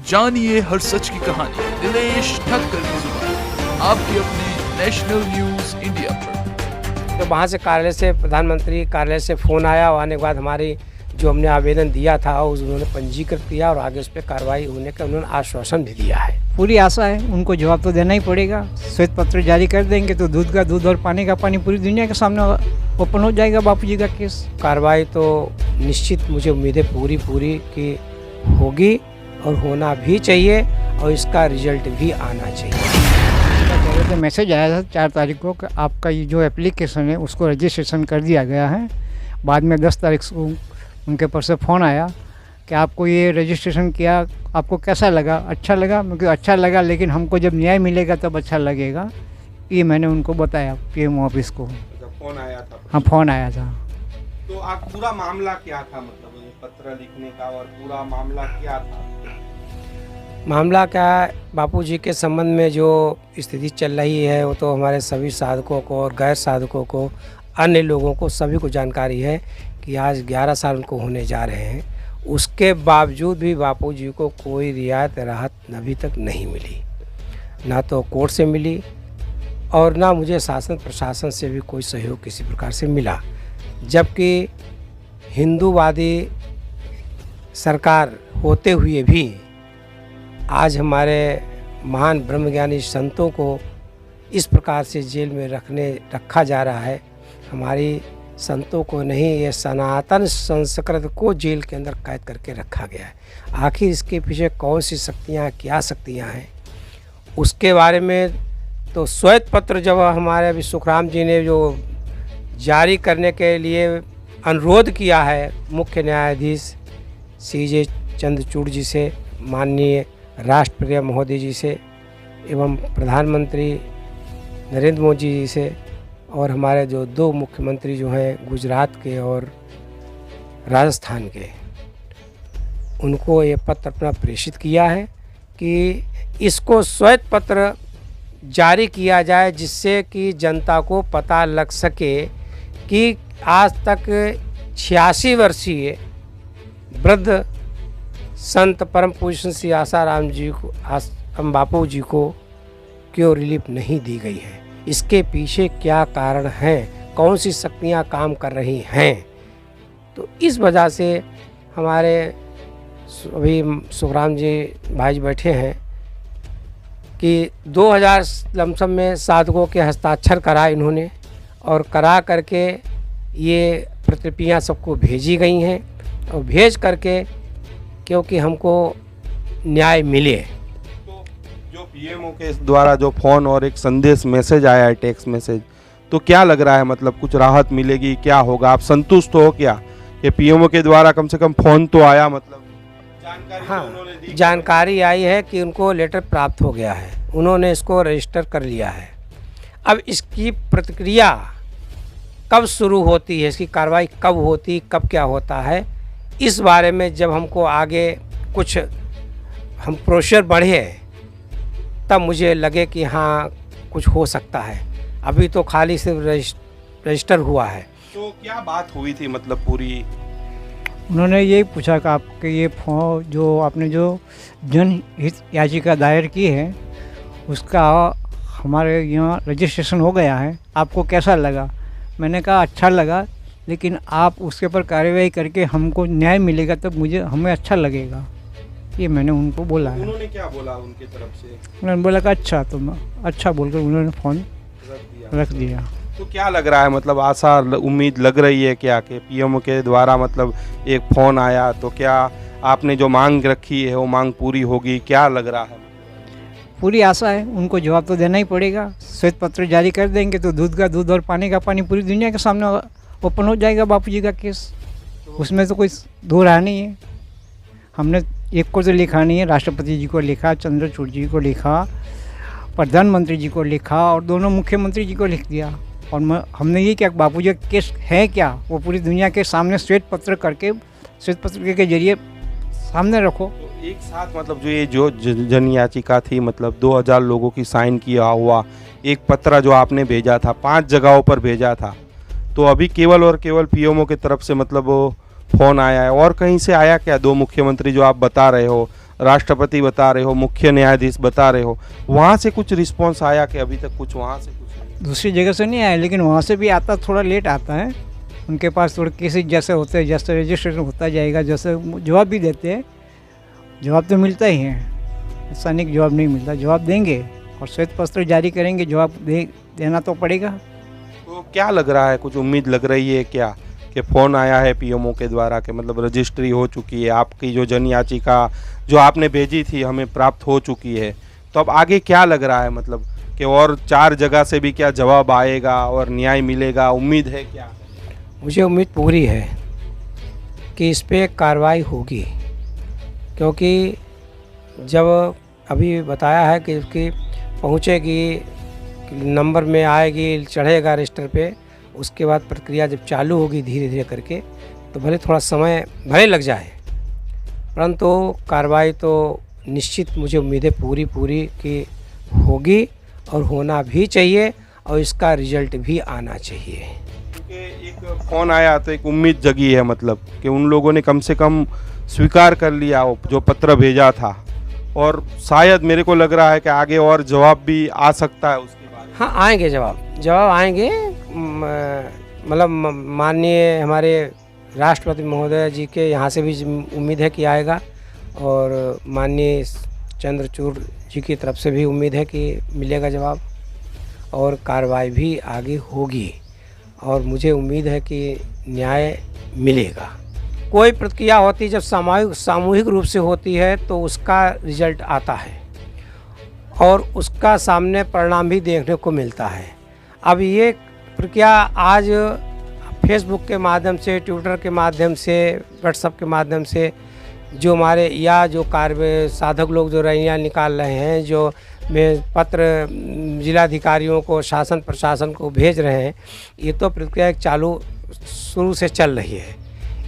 जानिए हर सच की कहानी दिनेश ठक्कर की जुबान आपके अपने नेशनल न्यूज इंडिया पर। तो वहाँ से कार्यालय से प्रधानमंत्री कार्यालय से फ़ोन आया और आने के बाद हमारी जो हमने आवेदन दिया था उन्होंने पंजीकृत किया और आगे उस पर कार्रवाई होने का उन्होंने आश्वासन भी दिया है। पूरी आशा है, उनको जवाब तो देना ही पड़ेगा। श्वेत पत्र जारी कर देंगे तो दूध का दूध और पानी का पानी पूरी दुनिया के सामने ओपन हो जाएगा बापू जी का केस। कार्रवाई तो निश्चित मुझे उम्मीद है पूरी की होगी और होना भी चाहिए और इसका रिजल्ट भी आना चाहिए। तो मैसेज आया था 4 तारीख को कि आपका ये जो एप्लीकेशन है उसको रजिस्ट्रेशन कर दिया गया है। बाद में 10 तारीख को उनके पर से फ़ोन आया कि आपको ये रजिस्ट्रेशन किया, आपको कैसा लगा? अच्छा लगा? क्योंकि अच्छा लगा, लेकिन हमको जब न्याय मिलेगा तब अच्छा लगेगा। ये मैंने उनको बताया पीएम ऑफिस को। फ़ोन आया था? हाँ, फ़ोन आया था। तो आप पूरा मामला क्या था, मतलब पत्र लिखने का और पूरा मामला क्या था? मामला क्या है, बापू जी के संबंध में जो स्थिति चल रही है वो तो हमारे सभी साधकों को और गैर साधकों को, अन्य लोगों को, सभी को जानकारी है कि आज 11 साल उनको होने जा रहे हैं। उसके बावजूद भी बापू जी को कोई रियायत राहत अभी तक नहीं मिली, ना तो कोर्ट से मिली और ना मुझे शासन प्रशासन से भी कोई सहयोग किसी प्रकार से मिला। जबकि हिंदूवादी सरकार होते हुए भी आज हमारे महान ब्रह्मज्ञानी संतों को इस प्रकार से जेल में रखा जा रहा है। हमारी संतों को नहीं, ये सनातन संस्कृत को जेल के अंदर कैद करके रखा गया है। आखिर इसके पीछे कौन सी शक्तियाँ, क्या शक्तियाँ हैं, उसके बारे में तो श्वेत पत्र जब हमारे अभी सुखराम जी ने जो जारी करने के लिए अनुरोध किया है मुख्य न्यायाधीश CJ चंद्रचूड़ जी से, माननीय राष्ट्रपति महोदय जी से एवं प्रधानमंत्री नरेंद्र मोदी जी से और हमारे जो 2 मुख्यमंत्री जो हैं गुजरात के और राजस्थान के, उनको ये पत्र अपना प्रेषित किया है कि इसको श्वेत पत्र जारी किया जाए जिससे कि जनता को पता लग सके कि आज तक 86 वर्षीय वृद्ध संत परम पूज्य श्री आसाराम जी को, हम बापू जी को क्यों रिलीफ नहीं दी गई है, इसके पीछे क्या कारण हैं, कौन सी शक्तियाँ काम कर रही हैं। तो इस वजह से हमारे अभी सुखराम जी भाई बैठे हैं कि 2000 लमसम में साधकों के हस्ताक्षर कराए इन्होंने और करा करके ये प्रतिलिपियाँ सबको भेजी गई हैं और भेज करके क्योंकि हमको न्याय मिले। तो जो पीएमओ के द्वारा जो फ़ोन और एक संदेश मैसेज आया है, टेक्स्ट मैसेज, तो क्या लग रहा है, मतलब कुछ राहत मिलेगी, क्या होगा? आप संतुष्ट हो क्या कि पीएमओ के द्वारा कम से कम फ़ोन तो आया, मतलब जानकारी? हाँ, उन्होंने दी? जानकारी आई है कि उनको लेटर प्राप्त हो गया है, उन्होंने इसको रजिस्टर कर लिया है। अब इसकी प्रतिक्रिया कब शुरू होती है, इसकी कार्रवाई कब होती, कब क्या होता है, इस बारे में जब हमको आगे कुछ हम प्रोसेस बढ़े तब मुझे लगे कि हाँ कुछ हो सकता है। अभी तो खाली सिर्फ रजिस्टर हुआ है। तो क्या बात हुई थी, मतलब पूरी? उन्होंने यही पूछा कि आपके ये जो आपने जो जनहित याचिका दायर की है उसका हमारे यहाँ रजिस्ट्रेशन हो गया है, आपको कैसा लगा? मैंने कहा अच्छा लगा, लेकिन आप उसके ऊपर कार्रवाई करके हमको न्याय मिलेगा तब हमें अच्छा लगेगा। ये मैंने उनको बोला है। उन्होंने क्या बोला उनकी तरफ से? उन्होंने बोला कि अच्छा, तो अच्छा बोलकर उन्होंने फ़ोन रख दिया। तो क्या लग रहा है, मतलब आशा उम्मीद लग रही है क्या कि पीएमओ के द्वारा मतलब एक फ़ोन आया, तो क्या आपने जो मांग रखी है वो मांग पूरी होगी? क्या लग रहा है? पूरी आशा है, उनको जवाब तो देना ही पड़ेगा। श्वेत पत्र जारी कर देंगे तो दूध का दूध और पानी का पानी पूरी दुनिया के सामने ओपन हो जाएगा बापू जी का केस। उसमें तो कोई दो राह नहीं है। हमने एक को तो लिखा नहीं है, राष्ट्रपति जी को लिखा, चंद्रचूड़ जी को लिखा, प्रधानमंत्री जी को लिखा और दोनों मुख्यमंत्री जी को लिख दिया। और हमने ये क्या, बापू जी का केस है क्या, वो पूरी दुनिया के सामने श्वेत पत्र के जरिए सामने रखो। तो एक साथ मतलब जो जन याचिका थी, मतलब 2000 लोगों की साइन किया हुआ एक पत्र जो आपने भेजा था, 5 जगहों पर भेजा था, तो अभी केवल और केवल पीएमओ की तरफ से मतलब वो फ़ोन आया है, और कहीं से आया क्या? 2 मुख्यमंत्री जो आप बता रहे हो, राष्ट्रपति बता रहे हो, मुख्य न्यायाधीश बता रहे हो, वहाँ से कुछ रिस्पॉन्स आया कि अभी तक कुछ वहाँ से कुछ नहीं? दूसरी जगह से नहीं आया, लेकिन वहाँ से भी आता, थोड़ा लेट आता है। उनके पास थोड़े केसेस जैसे होते हैं, जैसे रजिस्ट्रेशन होता जाएगा, जैसे जवाब भी देते हैं, जवाब तो मिलता ही है, ऐसा नहीं कि जवाब नहीं मिलता, जवाब देंगे और श्वेत पत्र जारी करेंगे, जवाब देना तो पड़ेगा। तो क्या लग रहा है, कुछ उम्मीद लग रही है क्या कि फ़ोन आया है पीएमओ के द्वारा कि मतलब रजिस्ट्री हो चुकी है, आपकी जो जन याचिका जो आपने भेजी थी हमें प्राप्त हो चुकी है, तो अब आगे क्या लग रहा है, मतलब कि और 4 जगह से भी क्या जवाब आएगा और न्याय मिलेगा, उम्मीद है क्या? मुझे उम्मीद पूरी है कि इस पे कार्रवाई होगी, क्योंकि जब अभी बताया है कि उसकी पहुँचेगी, नंबर में आएगी, चढ़ेगा रजिस्टर पे, उसके बाद प्रक्रिया जब चालू होगी धीरे धीरे करके, तो भले थोड़ा समय भले लग जाए, परंतु कार्रवाई तो निश्चित मुझे उम्मीद है पूरी कि होगी और होना भी चाहिए और इसका रिजल्ट भी आना चाहिए। क्योंकि एक फ़ोन आया तो एक उम्मीद जगी है, मतलब कि उन लोगों ने कम से कम स्वीकार कर लिया जो पत्र भेजा था, और शायद मेरे को लग रहा है कि आगे और जवाब भी आ सकता है उसके बारे में। हाँ, आएंगे जवाब आएंगे। मतलब माननीय हमारे राष्ट्रपति महोदय जी के यहाँ से भी उम्मीद है कि आएगा, और माननीय चंद्रचूड़ जी की तरफ से भी उम्मीद है कि मिलेगा जवाब, और कार्रवाई भी आगे होगी, और मुझे उम्मीद है कि न्याय मिलेगा। कोई प्रक्रिया होती जब सामूहिक रूप से होती है तो उसका रिजल्ट आता है और उसका सामने परिणाम भी देखने को मिलता है। अब ये प्रक्रिया आज फेसबुक के माध्यम से, ट्विटर के माध्यम से, व्हाट्सएप के माध्यम से जो हमारे या जो कार्य साधक लोग जो रैलियाँ निकाल रहे हैं, जो में पत्र जिलाधिकारियों को, शासन प्रशासन को भेज रहे हैं, ये तो प्रक्रिया चालू शुरू से चल रही है।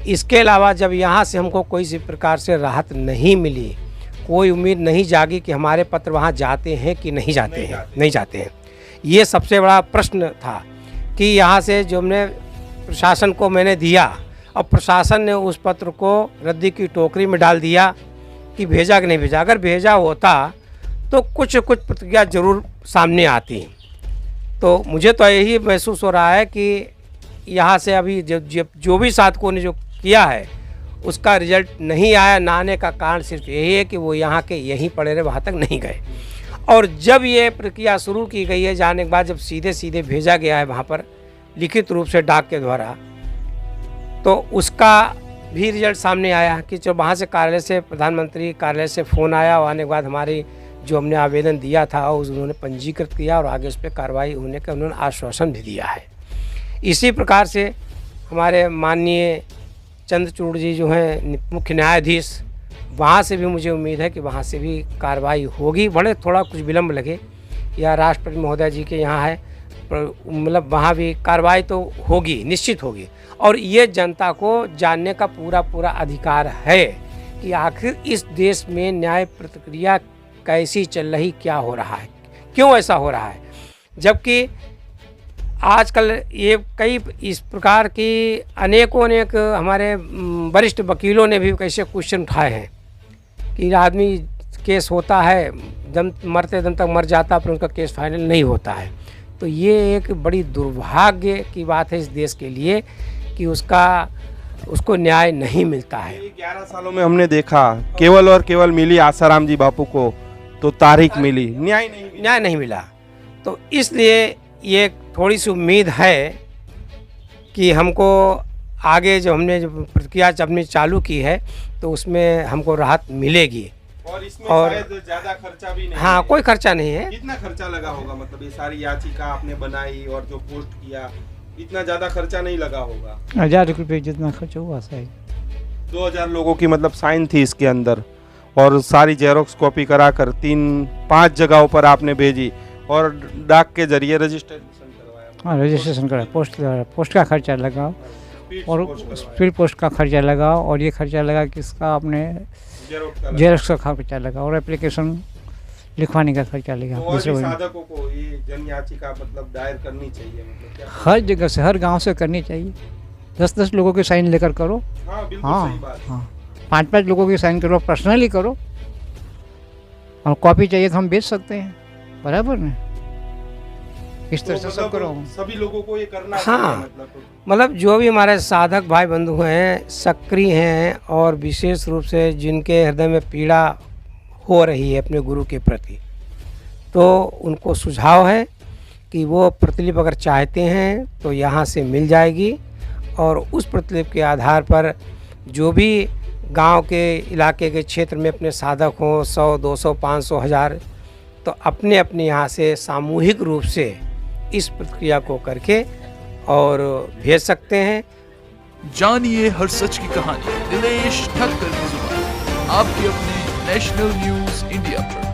इसके अलावा जब यहाँ से हमको कोई सी प्रकार से राहत नहीं मिली, कोई उम्मीद नहीं जागी कि हमारे पत्र वहाँ जाते हैं कि नहीं जाते हैं, ये सबसे बड़ा प्रश्न था कि यहाँ से जो हमने प्रशासन को मैंने दिया और प्रशासन ने उस पत्र को रद्दी की टोकरी में डाल दिया कि भेजा कि नहीं भेजा। अगर भेजा होता तो कुछ प्रतिक्रिया जरूर सामने आती। तो मुझे तो यही महसूस हो रहा है कि यहाँ से अभी जो भी साधकों ने जो किया है उसका रिजल्ट नहीं आया। ना आने का कारण सिर्फ यही है कि वो यहाँ के यहीं पड़े रहे, वहाँ तक नहीं गए। और जब ये प्रक्रिया शुरू की गई है, जाने के बाद जब सीधे भेजा गया है वहाँ पर लिखित रूप से डाक के द्वारा, तो उसका भी रिजल्ट सामने आया कि जब वहाँ से कार्यालय से, प्रधानमंत्री कार्यालय से फ़ोन आया, और आने के बाद हमारी जो हमने आवेदन दिया था उन्होंने पंजीकृत किया और आगे उस पर कार्रवाई होने का उन्होंने आश्वासन भी दिया है। इसी प्रकार से हमारे माननीय चंद्रचूड़ जी जो हैं मुख्य न्यायाधीश, वहाँ से भी मुझे उम्मीद है कि वहाँ से भी कार्रवाई होगी, भले थोड़ा कुछ विलम्ब लगे, या राष्ट्रपति महोदय जी के यहाँ है, मतलब वहाँ भी कार्रवाई तो होगी, निश्चित होगी। और ये जनता को जानने का पूरा अधिकार है कि आखिर इस देश में न्याय प्रक्रिया कैसी चल रही, क्या हो रहा है, क्यों ऐसा हो रहा है। जबकि आजकल ये कई इस प्रकार की अनेक हमारे वरिष्ठ वकीलों ने भी कैसे क्वेश्चन उठाए हैं कि आदमी केस होता है, मरते दम तक मर जाता, पर उनका केस फाइनल नहीं होता है। तो ये एक बड़ी दुर्भाग्य की बात है इस देश के लिए कि उसको न्याय नहीं मिलता है। 11 सालों में हमने देखा केवल और केवल मिली आसाराम जी बापू को तो तारीख मिली, न्याय नहीं मिला। तो इसलिए ये थोड़ी सी उम्मीद है कि हमको आगे जो हमने जो प्रक्रिया अपनी चालू की है तो उसमें हमको राहत मिलेगी। और इसमें और शायद ज्यादा खर्चा भी नहीं हाँ, है। कोई खर्चा नहीं है। कितना खर्चा लगा होगा, मतलब ये सारी याचिका आपने बनाई और जो पोस्ट किया, इतना ज्यादा खर्चा नहीं लगा होगा? 1000 रुपये जितना खर्च हुआ शायद। 2000 लोगों की मतलब साइन थी इसके अंदर, और सारी जेरोक्स कॉपी करा कर 3-5 जगहों पर आपने भेजी और डाक के जरिए रजिस्ट्रेशन करवाया। हाँ, रजिस्ट्रेशन करा, पोस्ट का खर्चा लगा और स्पीड पोस्ट का खर्चा लगा, और ये खर्चा लगा किसका, आपने जेरोक्स का खर्चा लगा, और एप्लीकेशन लिखवाने का खर्चा लगा। तो और भी साधकों को ये जन याचिका मतलब दायर करनी चाहिए, मतलब क्या? हर जगह से, हर गांव से करनी चाहिए। 10-10 लोगों के साइन लेकर करो। हाँ, बिल्कुल सही बात। हाँ, 5-5 लोगों की साइन करो, पर्सनली करो, और कॉपी चाहिए तो हम बेच सकते हैं, बराबर ना। इस तरह से सब करो। सभी लोगों को ये करना हाँ। चाहिए मतलब जो भी हमारे साधक भाई बंधु हैं, सक्रिय हैं और विशेष रूप से जिनके हृदय में पीड़ा हो रही है अपने गुरु के प्रति, तो उनको सुझाव है कि वो प्रतिलिपि अगर चाहते हैं तो यहाँ से मिल जाएगी, और उस प्रतिलिपि के आधार पर जो भी गांव के इलाके के क्षेत्र में अपने साधक हों 100, 200, 500, 1000, तो अपने अपने यहाँ से सामूहिक रूप से इस प्रक्रिया को करके और भेज सकते हैं। जानिए हर सच की कहानी दिनेश ठक्कर की जुबान, आपके अपने नेशनल न्यूज इंडिया पर।